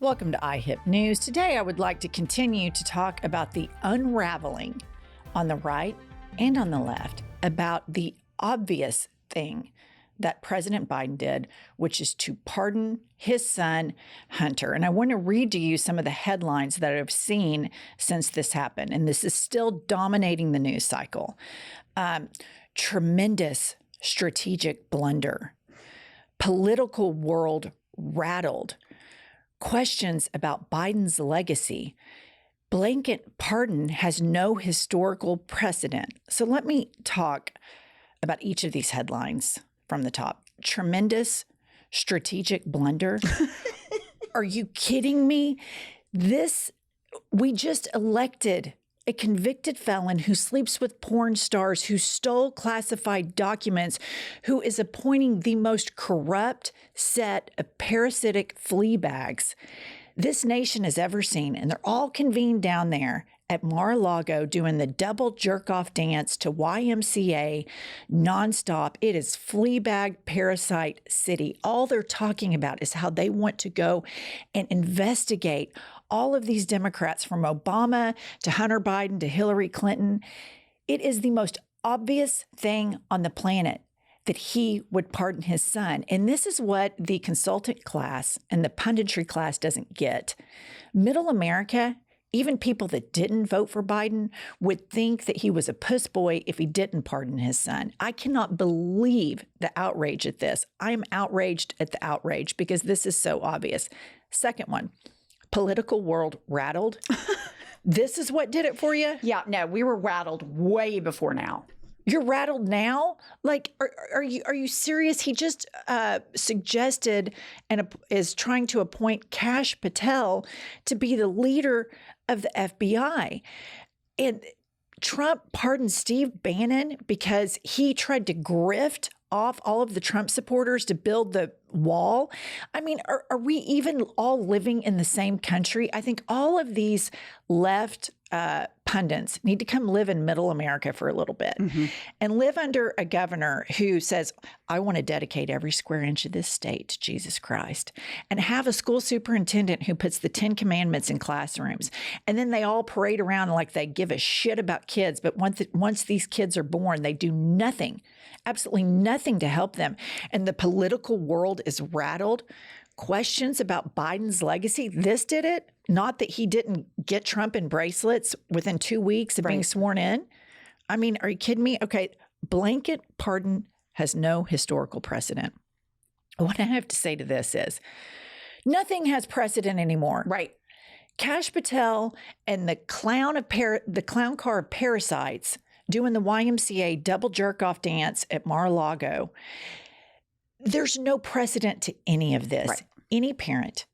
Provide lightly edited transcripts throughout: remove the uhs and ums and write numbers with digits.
Welcome to IHIP News. Today I would like to continue to talk about the unraveling on the right and on the left about the obvious thing that President Biden did, which is to pardon his son, Hunter. And I want to read to you some of the headlines that I've seen since this happened. And this is still dominating the news cycle. Tremendous strategic blunder. Political world rattled. Questions about Biden's legacy. Blanket pardon has no historical precedent. So let me talk about each of these headlines from the top. Tremendous strategic blunder. Are you kidding me? We just elected a convicted felon who sleeps with porn stars, who stole classified documents, who is appointing the most corrupt set of parasitic flea bags this nation has ever seen. And they're all convened down there at Mar-a-Lago doing the double jerk-off dance to YMCA nonstop. It is Fleabag Parasite City. All they're talking about is how they want to go and investigate all of these Democrats, from Obama to Hunter Biden to Hillary Clinton. It is the most obvious thing on the planet that he would pardon his son. And this is what the consultant class and the punditry class doesn't get. Middle America, even people that didn't vote for Biden, would think that he was a puss boy if he didn't pardon his son. I cannot believe the outrage at this. I am outraged at the outrage because this is so obvious. Second one, political world rattled. This is what did it for you? Yeah, no, we were rattled way before now. You're rattled now? Like, are you serious? He just suggested and is trying to appoint Kash Patel to be the leader of the FBI. And Trump pardoned Steve Bannon because he tried to grift off all of the Trump supporters to build the wall. I mean, are we even all living in the same country? I think all of these left pundits need to come live in middle America for a little bit and live under a governor who says, I want to dedicate every square inch of this state to Jesus Christ, and have a school superintendent who puts the 10 commandments in classrooms. And then they all parade around like they give a shit about kids. But once these kids are born, they do nothing, absolutely nothing to help them. And the political world is rattled. Questions about Biden's legacy. This did it. Not that he didn't get Trump in bracelets within 2 weeks of being sworn in. I mean, are you kidding me? Okay, blanket pardon has no historical precedent. What I have to say to this is nothing has precedent anymore. Right. Kash Patel and the clown car of parasites doing the YMCA double jerk-off dance at Mar-a-Lago. There's no precedent to any of this. Right. Any parent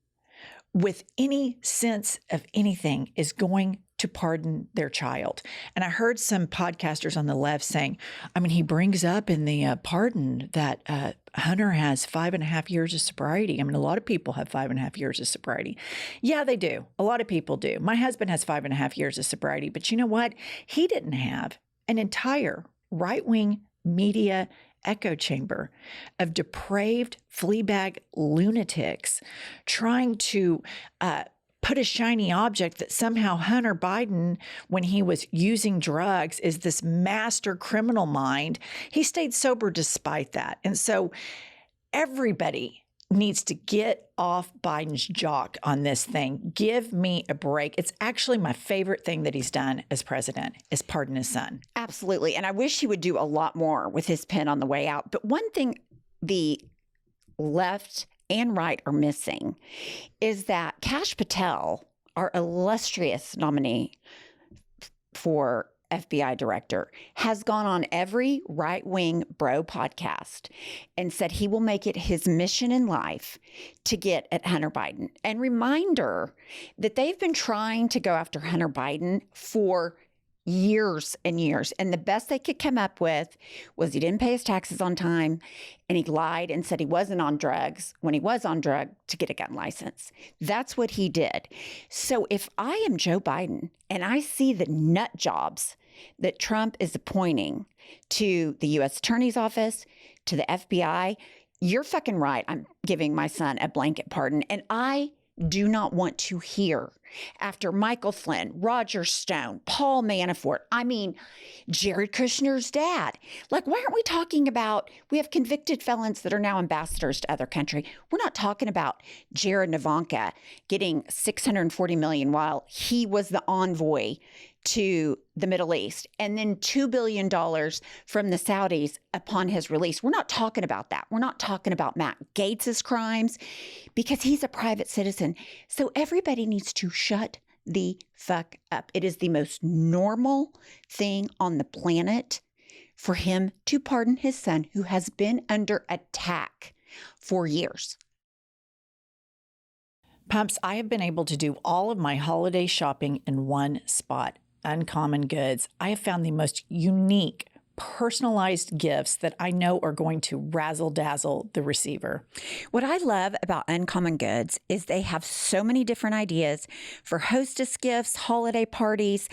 with any sense of anything is going to pardon their child. And I heard some podcasters on the left saying, I mean, he brings up in the pardon that Hunter has 5.5 years of sobriety. I mean, a lot of people have 5.5 years of sobriety. Yeah, they do. A lot of people do. My husband has 5.5 years of sobriety. But you know what? He didn't have an entire right-wing media echo chamber of depraved Fleabag lunatics trying to put a shiny object that somehow Hunter Biden, when he was using drugs, is this master criminal mind. He stayed sober despite that. And so everybody needs to get off Biden's jock on this thing. Give me a break. It's actually my favorite thing that he's done as president is pardon his son. Absolutely. And I wish he would do a lot more with his pen on the way out. But one thing the left and right are missing is that Kash Patel, our illustrious nominee for FBI director, has gone on every right-wing bro podcast and said he will make it his mission in life to get at Hunter Biden. And reminder that they've been trying to go after Hunter Biden for years and years. And the best they could come up with was he didn't pay his taxes on time, and he lied and said he wasn't on drugs when he was on drug to get a gun license. That's what he did. So if I am Joe Biden and I see the nut jobs that Trump is appointing to the U.S. Attorney's Office, to the FBI, you're fucking right. I'm giving my son a blanket pardon. And I do not want to hear after Michael Flynn, Roger Stone, Paul Manafort, I mean, Jared Kushner's dad. Like, why aren't we talking about, we have convicted felons that are now ambassadors to other country. We're not talking about Jared and Ivanka getting $640 million while he was the envoy to the Middle East, and then $2 billion from the Saudis upon his release. We're not talking about that. We're not talking about Matt Gaetz's crimes because he's a private citizen. So everybody needs to shut the fuck up. It is the most normal thing on the planet for him to pardon his son who has been under attack for years. Pumps, I have been able to do all of my holiday shopping in one spot. Uncommon Goods. I have found the most unique, personalized gifts that I know are going to razzle-dazzle the receiver. What I love about Uncommon Goods is they have so many different ideas for hostess gifts, holiday parties.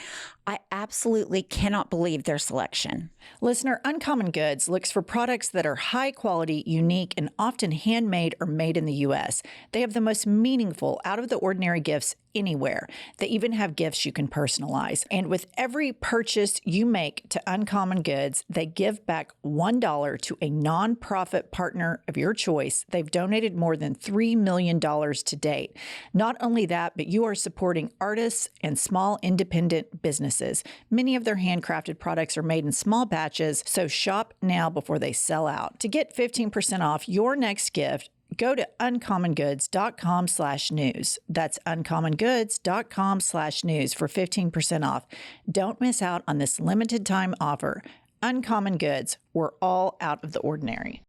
I absolutely cannot believe their selection. Listener, Uncommon Goods looks for products that are high quality, unique, and often handmade or made in the U.S. They have the most meaningful, out-of-the-ordinary gifts anywhere. They even have gifts you can personalize. And with every purchase you make to Uncommon Goods, they give back $1 to a nonprofit partner of your choice. They've donated more than $3 million to date. Not only that, but you are supporting artists and small independent businesses. Many of their handcrafted products are made in small batches, so shop now before they sell out. To get 15% off your next gift, go to uncommongoods.com/news. That's uncommongoods.com/news for 15% off. Don't miss out on this limited time offer. Uncommon Goods, we're all out of the ordinary.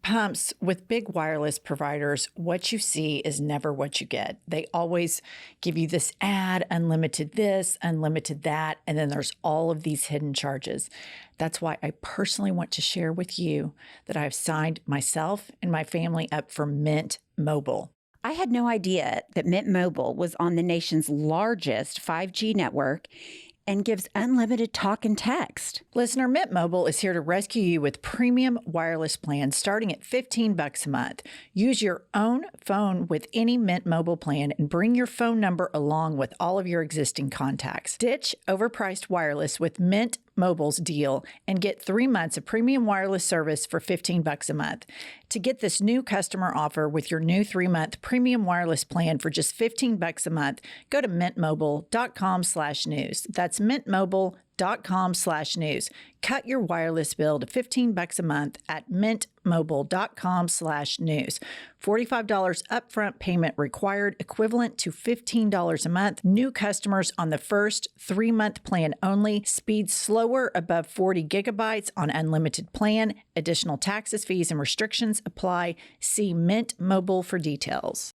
Pumps, with big wireless providers, what you see is never what you get. They always give you this ad, unlimited this, unlimited that, and then there's all of these hidden charges. That's why I personally want to share with you that I've signed myself and my family up for Mint Mobile. I had no idea that Mint Mobile was on the nation's largest 5G network and gives unlimited talk and text. Listener, Mint Mobile is here to rescue you with premium wireless plans starting at $15 a month. Use your own phone with any Mint Mobile plan and bring your phone number along with all of your existing contacts. Ditch overpriced wireless with Mint Mobile's deal and get 3 months of premium wireless service for $15 a month. To get this new customer offer with your new 3-month premium wireless plan for just $15 a month, go to mintmobile.com/news. That's mintmobile.com/news. Cut your wireless bill to $15 a month at mintmobile.com/news. $45 upfront payment required, equivalent to $15 a month. New customers on the first 3-month plan only. Speed slower above 40 gigabytes on unlimited plan. Additional taxes, fees, and restrictions apply. See Mint Mobile for details.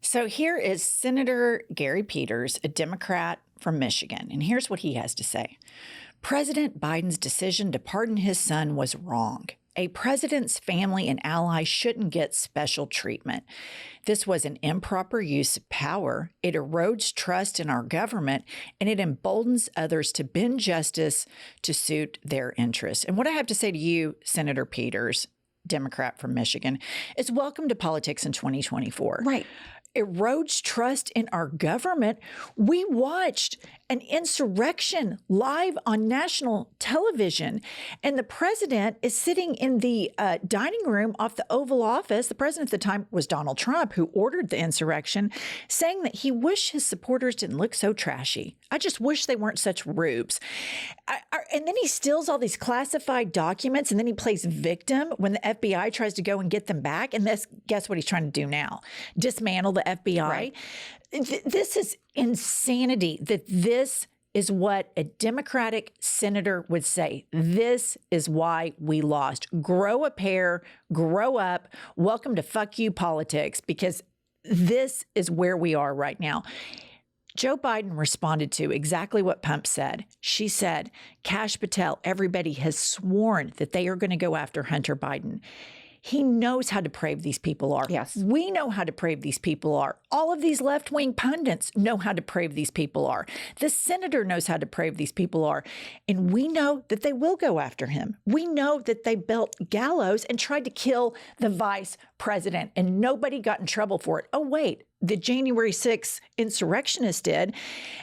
So here is Senator Gary Peters, a Democrat from Michigan, and here's what he has to say. President Biden's decision to pardon his son was wrong. A president's family and allies shouldn't get special treatment. This was an improper use of power. It erodes trust in our government, and it emboldens others to bend justice to suit their interests. And what I have to say to you, Senator Peters, Democrat from Michigan, is welcome to politics in 2024. Right. Erodes trust in our government. We watched an insurrection live on national television, and the president is sitting in the dining room off the Oval Office. The president at the time was Donald Trump, who ordered the insurrection, saying that he wished his supporters didn't look so trashy. I just wish they weren't such rubes. And then he steals all these classified documents, and then he plays victim when the FBI tries to go and get them back. And guess what he's trying to do now? Dismantle the FBI. Right. This is insanity that this is what a Democratic senator would say. This is why we lost. Grow a pair, grow up. Welcome to fuck you politics, because this is where we are right now. Joe Biden responded to exactly what Pump said. She said, Kash Patel, everybody has sworn that they are going to go after Hunter Biden. He knows how depraved these people are. Yes. We know how depraved these people are. All of these left-wing pundits know how depraved these people are. The senator knows how depraved these people are. And we know that they will go after him. We know that they built gallows and tried to kill the vice president, and nobody got in trouble for it. Oh, wait. The January 6th insurrectionists did.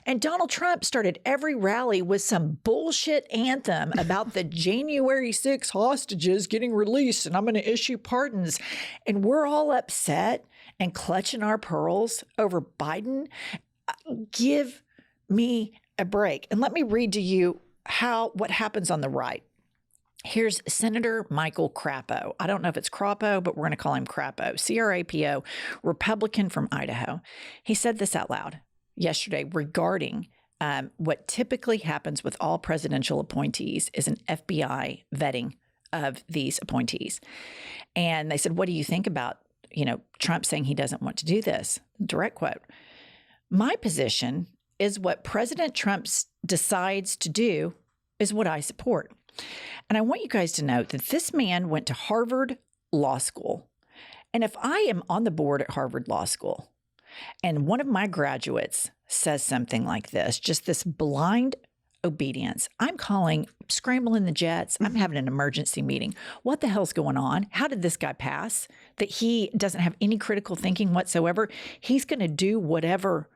And Donald Trump started every rally with some bullshit anthem about the January 6th hostages getting released and I'm going to issue pardons. And we're all upset and clutching our pearls over Biden. Give me a break. And let me read to you what happens on the right. Here's Senator Michael Crapo. I don't know if it's Crapo, but we're going to call him Crapo, C-R-A-P-O, Republican from Idaho. He said this out loud yesterday regarding what typically happens with all presidential appointees is an FBI vetting of these appointees. And they said, what do you think about, Trump saying he doesn't want to do this? Direct quote. My position is what President Trump decides to do is what I support. And I want you guys to note that this man went to Harvard Law School. And if I am on the board at Harvard Law School and one of my graduates says something like this, just this blind obedience, I'm scrambling the jets. I'm having an emergency meeting. What the hell's going on? How did this guy pass? That he doesn't have any critical thinking whatsoever. He's going to do whatever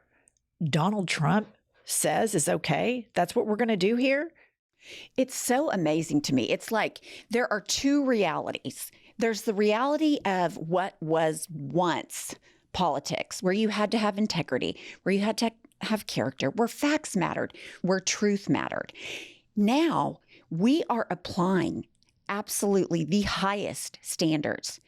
Donald Trump says is okay. That's what we're going to do here. It's so amazing to me. It's like there are two realities. There's the reality of what was once politics, where you had to have integrity, where you had to have character, where facts mattered, where truth mattered. Now we are applying absolutely the highest standards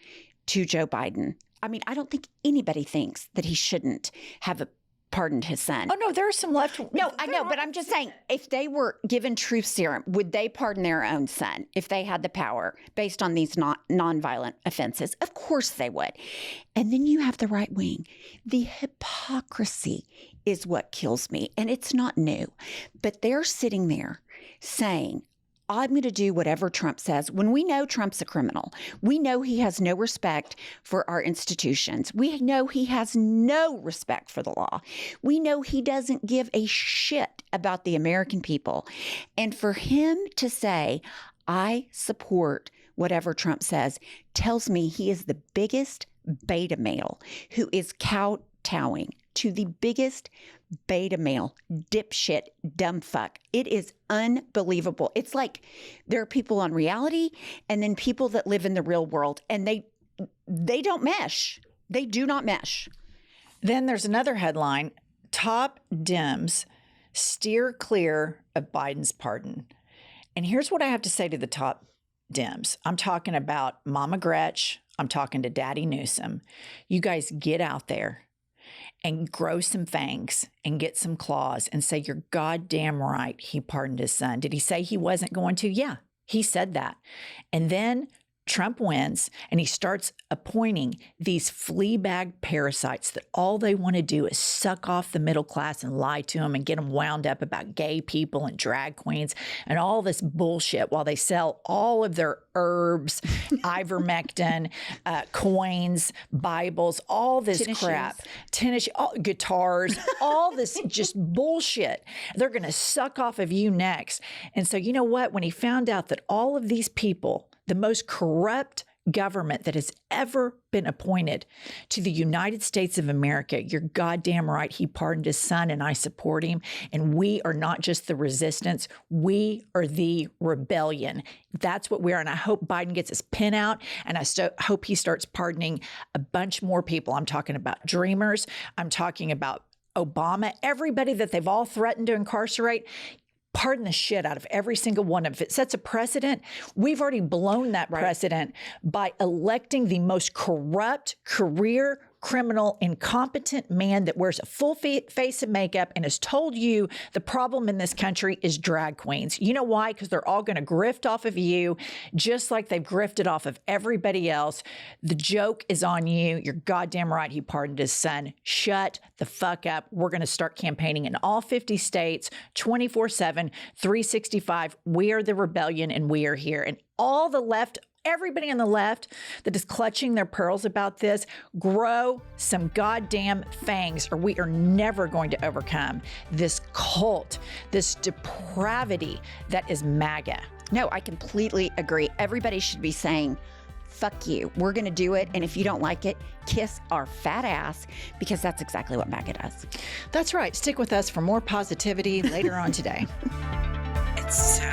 to Joe Biden. I mean, I don't think anybody thinks that he shouldn't have pardoned his son. Oh, no, there are some left. No, I know, but I'm just saying, if they were given truth serum, would they pardon their own son if they had the power based on these nonviolent offenses? Of course they would. And then you have the right wing. The hypocrisy is what kills me. And it's not new, but they're sitting there saying, I'm going to do whatever Trump says. When we know Trump's a criminal, we know he has no respect for our institutions. We know he has no respect for the law. We know he doesn't give a shit about the American people. And for him to say, I support whatever Trump says, tells me he is the biggest beta male who is kowtowing to the biggest beta male, dipshit, dumb fuck. It is unbelievable. It's like there are people on reality and then people that live in the real world, and they don't mesh. They do not mesh. Then there's another headline, top Dems steer clear of Biden's pardon. And here's what I have to say to the top Dems. I'm talking about Mama Gretch. I'm talking to Daddy Newsom. You guys get out there and grow some fangs and get some claws and say, you're goddamn right, he pardoned his son. Did he say he wasn't going to? Yeah, he said that. And then Trump wins and he starts appointing these flea bag parasites that all they want to do is suck off the middle class and lie to them and get them wound up about gay people and drag queens and all this bullshit while they sell all of their herbs, ivermectin, coins, Bibles, all this tennis crap, shoes. Guitars, all this just bullshit. They're going to suck off of you next. And so you know what? When he found out that all of these people, the most corrupt government that has ever been appointed to the United States of America, you're goddamn right, he pardoned his son and I support him. And we are not just the resistance, we are the rebellion. That's what we are. And I hope Biden gets his pen out and I hope he starts pardoning a bunch more people. I'm talking about Dreamers. I'm talking about Obama, everybody that they've all threatened to incarcerate. Pardon the shit out of every single one of them. If it sets a precedent, we've already blown that precedent by electing the most corrupt, career criminal, incompetent man that wears a full face of makeup and has told you the problem in this country is drag queens. You know why? Because they're all going to grift off of you just like they've grifted off of everybody else. The joke is on you. You're goddamn right. He pardoned his son. Shut the fuck up. We're going to start campaigning in all 50 states, 24/7, 365. We are the rebellion and we are here. And all the left everybody on the left that is clutching their pearls about this, grow some goddamn fangs, or we are never going to overcome this cult, this depravity that is MAGA. No, I completely agree. Everybody should be saying, fuck you. We're going to do it. And if you don't like it, kiss our fat ass, because that's exactly what MAGA does. That's right. Stick with us for more positivity later on today. It's so